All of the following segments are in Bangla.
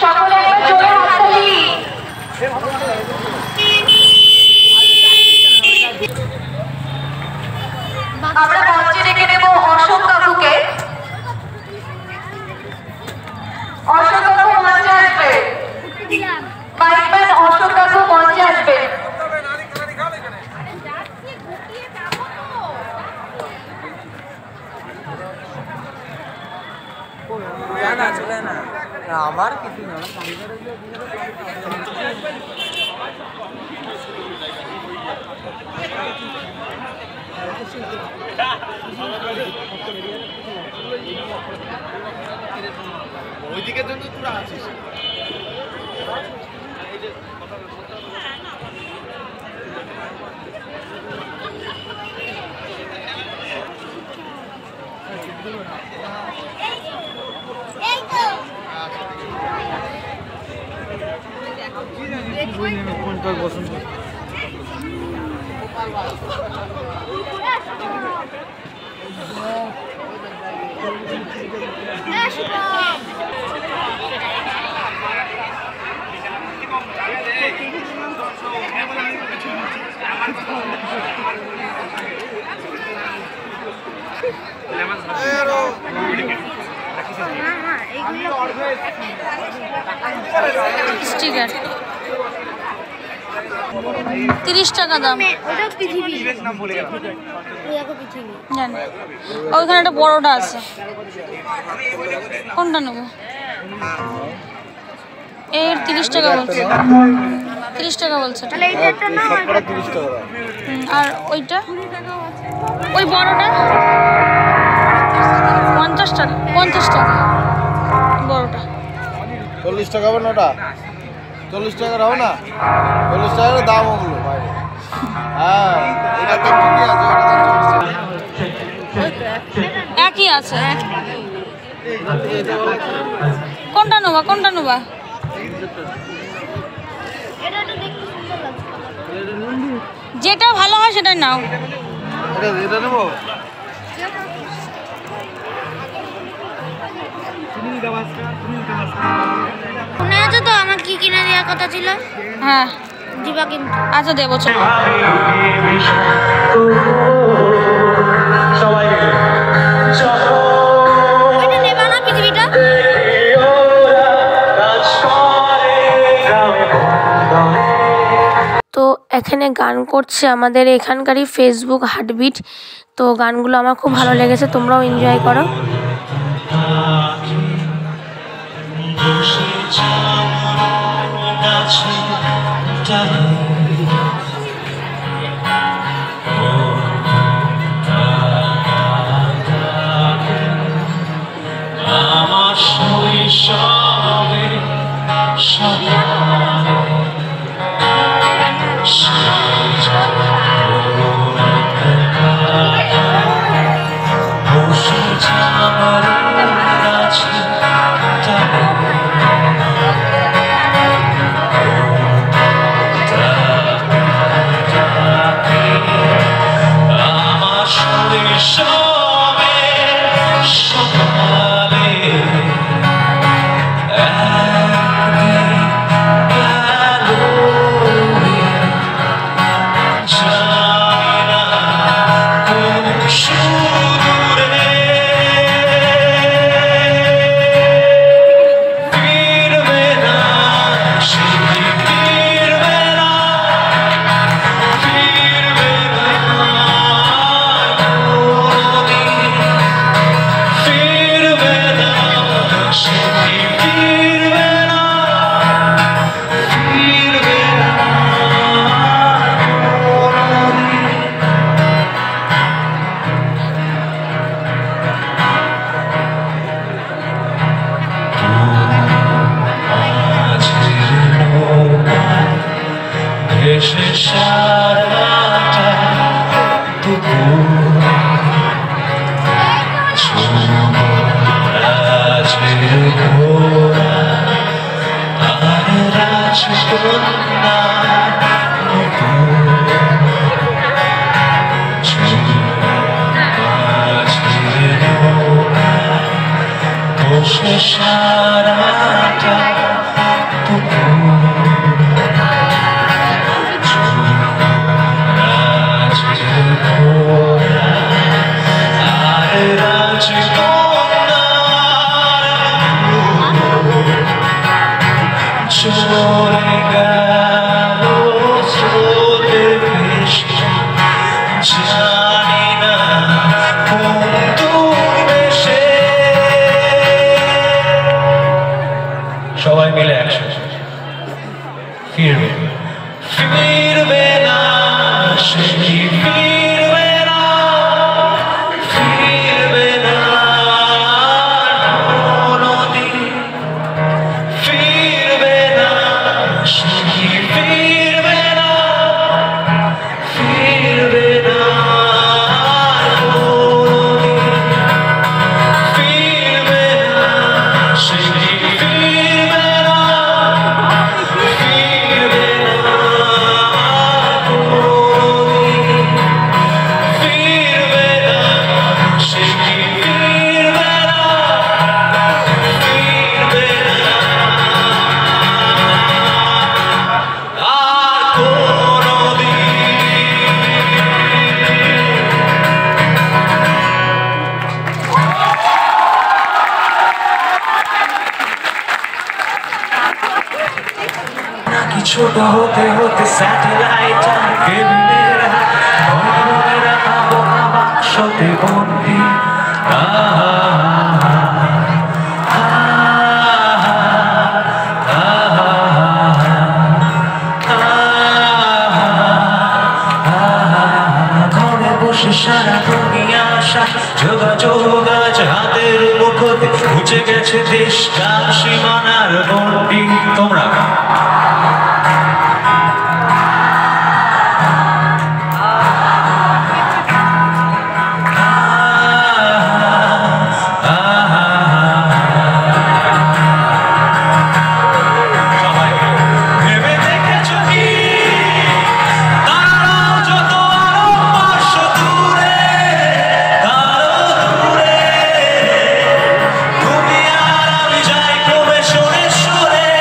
সকলে একবার জোরে হাততালি। আমরা মঞ্চে ডেকে নেব অশোক কাকুকে। অশোক কাকু মঞ্চে আসবে, বাইকম্যান অশোক কাকু মঞ্চে আসবে। আমার কিছু না ওইদিকের জন্য তোরা আছিস। কোনটা পছন্দ স্টিকার 30 টাকা দাম। ওইখানে একটা বড়টা আছে, কোনটা নেবো? এর 30 টাকা বলছে, 30 টাকা বলছে। আর ওইটা, ওই বড়টা 50 টাকা, 50 টাকা বড়টা। 40 টাকা হবে না? ওটা 40 টাকার হবে না? 40 টাকার দাম ওগুলো ভাই। হ্যাঁ, এটা তো ঠিকই আছে, ওটা তো 40 টাকা একই আছে। কোনটা নেবা, কোনটা নেবা? যেটা ভালো হয় সেটাই নাও। এটা নেবো। মনে আছে তো আমার কি কিনে দেওয়ার কথা ছিল? হ্যাঁ দিবা কিন্তু। আচ্ছা দেবো, চলো। ওইটা নেবা না পৃথিবীটা? তো এখানে গান করছে আমাদের এখানকারই ফেসবুক হার্টবিট। তো গানগুলো আমার খুব ভালো লেগেছে, তোমরাও এনজয় করো। আমার শৈশবে সারাটা সরে গেল স্রোতে ভেসে, জানি না কোন দুর্বেশে। সবাই মিলে একসাথে ফিরবে ফিরবে না, সে কি ফিরবে না, ফিরবে না কোনদিন, ফিরবে না, সে কি ফিরবে না, ফিরবে না কোনদিন, ফিরবে না, সে কি ফিরবে না, ফিরবে না কোনদিন, ফিরবে না, সে কি ফিরবে না, ফিরবে না আর কোনদিন। নাকি ছোট হতে হতে স্যাটেলাইট কেবিনের বাক্সতে বন্দি। ঘরে বসে সারা দুনিয়া আশা, যোগাযোগ আজ হাতের মুঠোতে, মুছে গেছে দেশ কাল সীমানার গণ্ডি। তোমরা সবাই ভেবে দেখেছো কি তারাও যত আরো পাঁচশো দূরে, আরো দূরে, তুমি আর আমি যাই ক্রমে সরে সরে।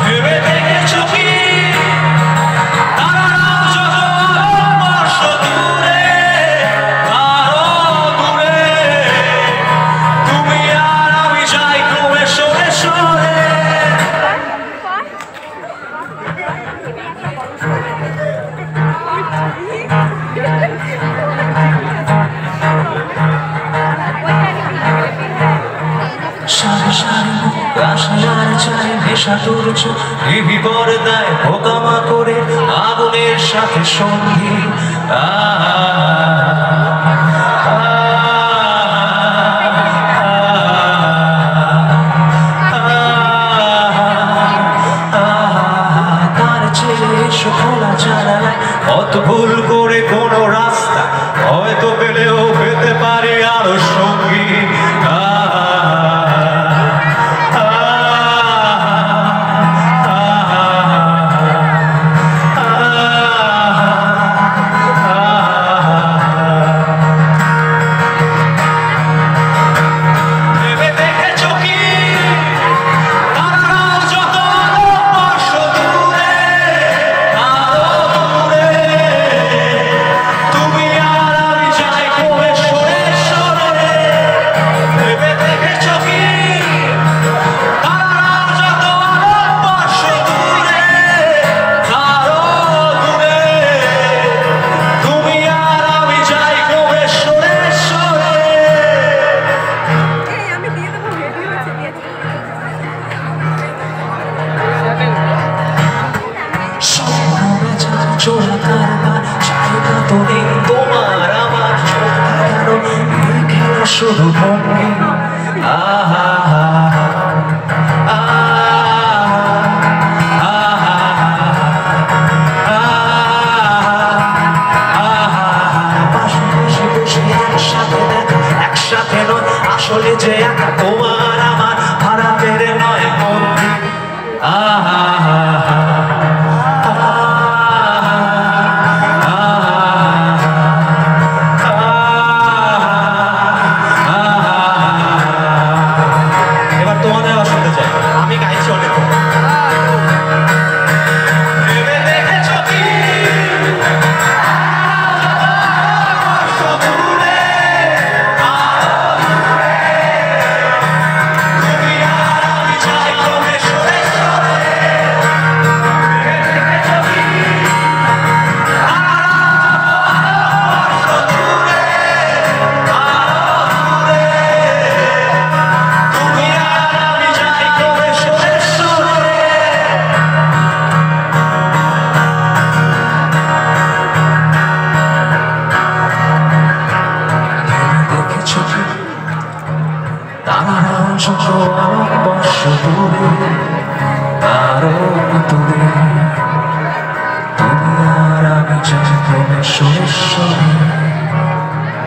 ভেবে দেখেছো কি তারাও যত আরো পাঁচশো দূরে, আরো দূরে, তুমি আর আমি যাই ক্রমে সরে সরে। সারি সারি মুখ আশার চায় নেশা তুলছ, টিভি পর্দায় পোকামা করে আগুনের সাথে সঙ্গী। তার ছেলে এসো খোলা জানালায়, অত ভুল করে কোনো রাস্তা হয়তো পেলেও পেতে পারে আরো সঙ্গী। ভেবে দেখেছো কি তারাও যত আরো পাঁচশো দূরে, আরো দূরে, তুমি আর আমি যাই ক্রমে সরে সরে। ভেবে দেখেছো কি তারাও যত আরো পাঁচশো দূরে, আরো দূরে, তুমি আর আমি যাই ক্রমে সরে সরে। চোরা কারবার জায়গা তো নেই তোমার আমার, এই খেলা শুধু ভঙ্গি। আহা একসাথে নয় আসলে যে একা তোমার আমার, হারাবের নয় বন্ধু। আহা সুরে আরো তুলে তুমি আর আমি চাই প্রেমে সুরেশ্বরে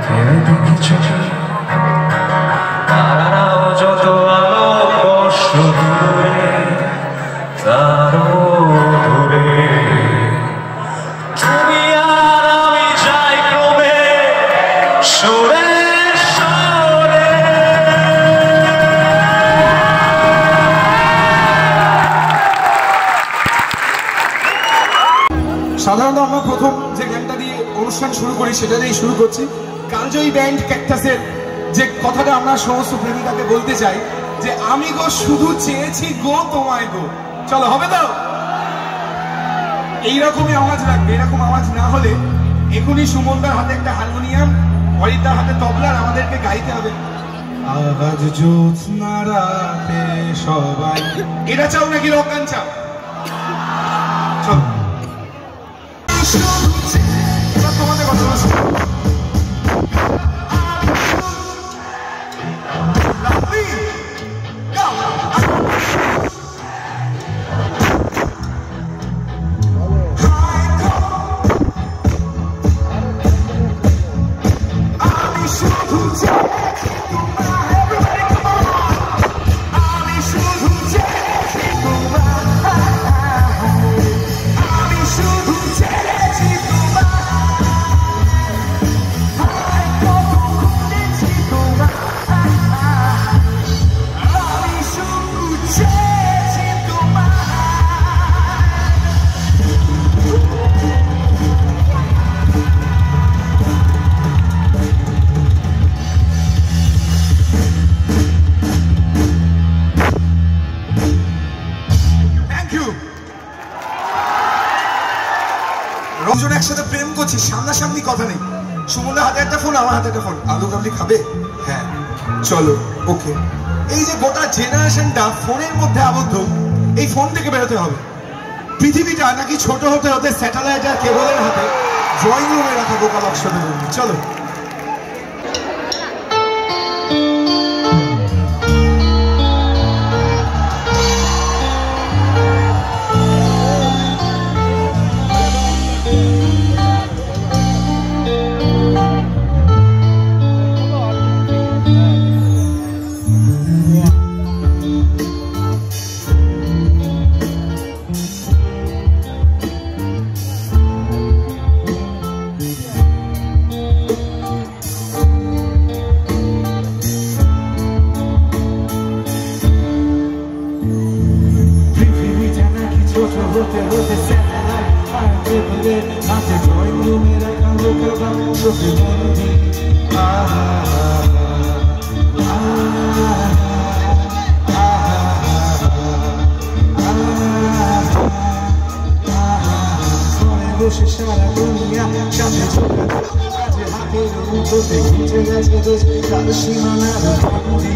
ভেবে দেখি চোখে তারাও যত আলো বর্ষ দূরে তারও দূরে তুমি আর আমি চাই ক্রমে সুরে সাধারণত আমরা প্রথম যে গানটা দিয়ে অনুষ্ঠান শুরু করি সেটা দিয়েই শুরু করছি। কালজয়ী ব্যান্ড ক্যাকটাসের যে কথাটা আমরা সমস্ত প্রেমিকাকে বলতে চাই যে আমি গো শুধু চেয়েছি গো তোমায় গো। চলো, হবে তো? এইরকমই আওয়াজ রাখবে। এরকম আওয়াজ না হলে এখনই সুমনদার হাতে একটা হারমোনিয়াম, অরিতার হাতে তবলার আমাদেরকে গাইতে হবে। আজ জ্যোৎস্না রাতে সবাই, এটা চাও নাকি রক গান চাও? চলো এবার তোমাদের কথা রঞ্জন একসাথে প্রেম করছি, সামনাসামনি কথা নেই। সুমনের হাতে একটা ফোন, আমার হাতে একটা ফোন। আলু কাবলি খাবে? হ্যাঁ, চলো, ওকে। এই যে গোটা জেনারেশনটা ফোনের মধ্যে আবদ্ধ, এই ফোন থেকে বেরোতে হবে। পৃথিবীটা নাকি ছোট হতে হতে স্যাটেলাইট আর কেবলের হাতে ড্রয়িং রুমে রাখা বোকা বাক্সতে বলবি। চলো সারা দুনিয়া সাথে চলে কাছে হাতের মুঠোতে ঘুচে গেছে দেশ তার সীমানার বন্দি।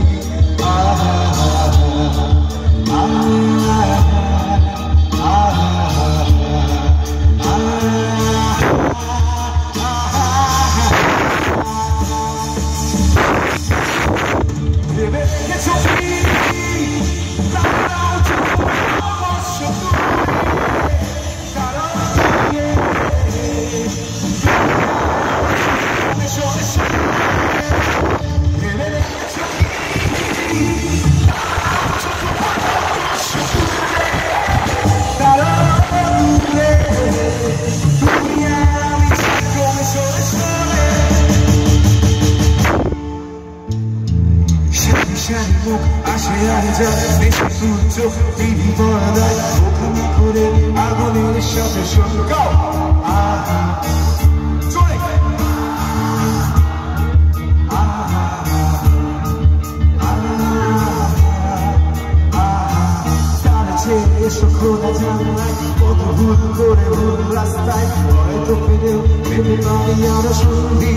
আগুনের সাথে সঙ্গ এসো খোলা জানলায় কত ভুল করে ভুল রাস্তায় হয়তো ফিরেও পেতে পারি আরো সন্ধি।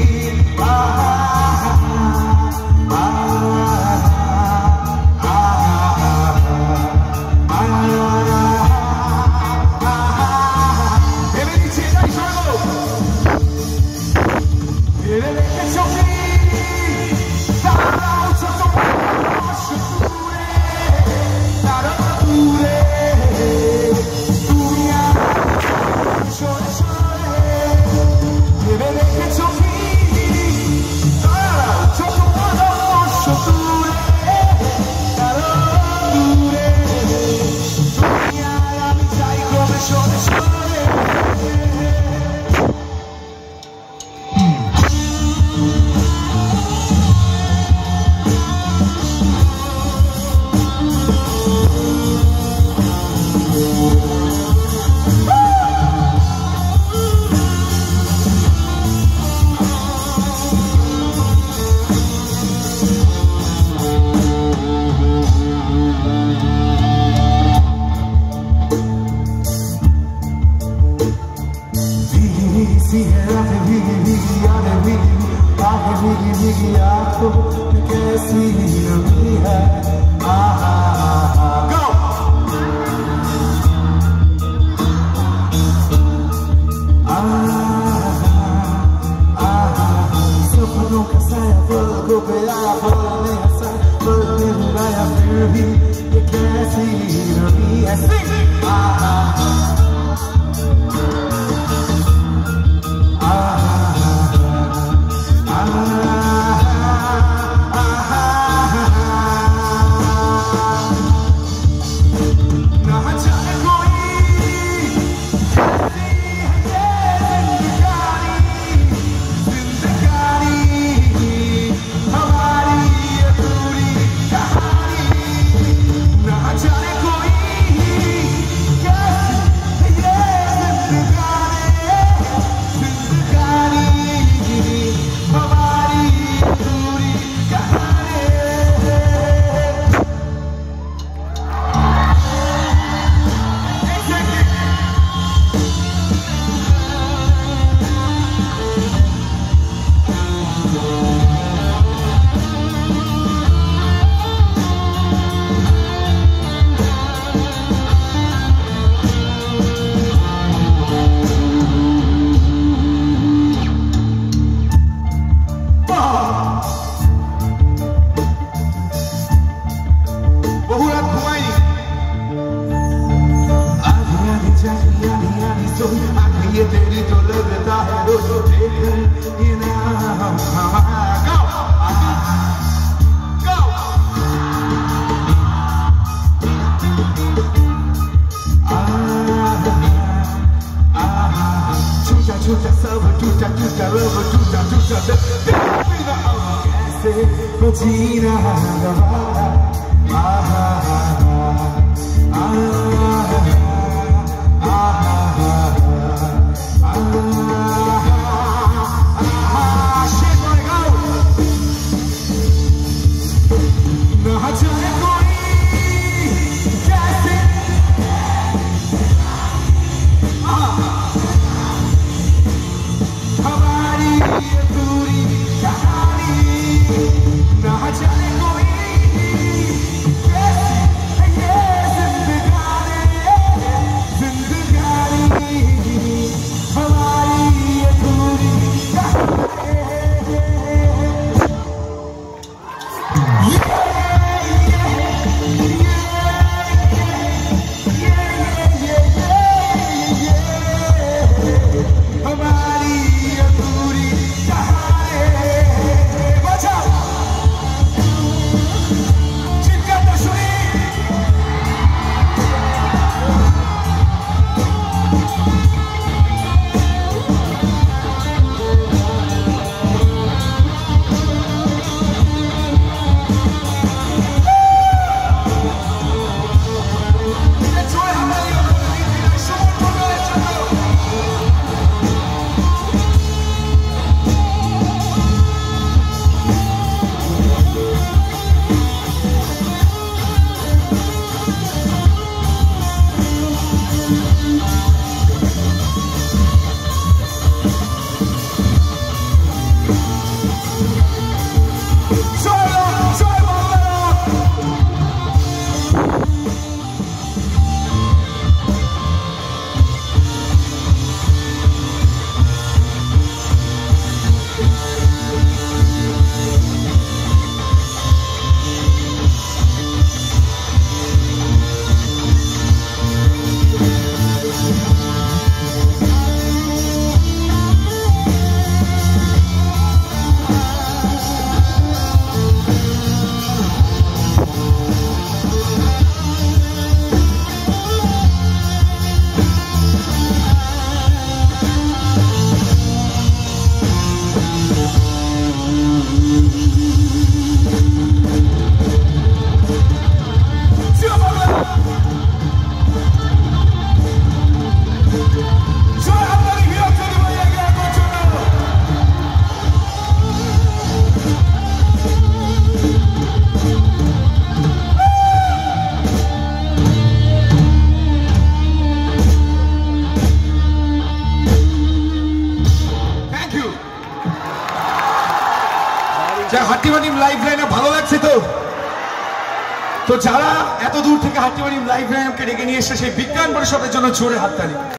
হাট্টিমাটিম লাইভ লাইনে ভালো লাগছে তো? তো যারা এত দূর থেকে হাট্টিমাটিম লাইভ লাইনকে ডেকে নিয়ে এসে সেই বিজ্ঞান পরিষদের জন্য জোরে হাততালি।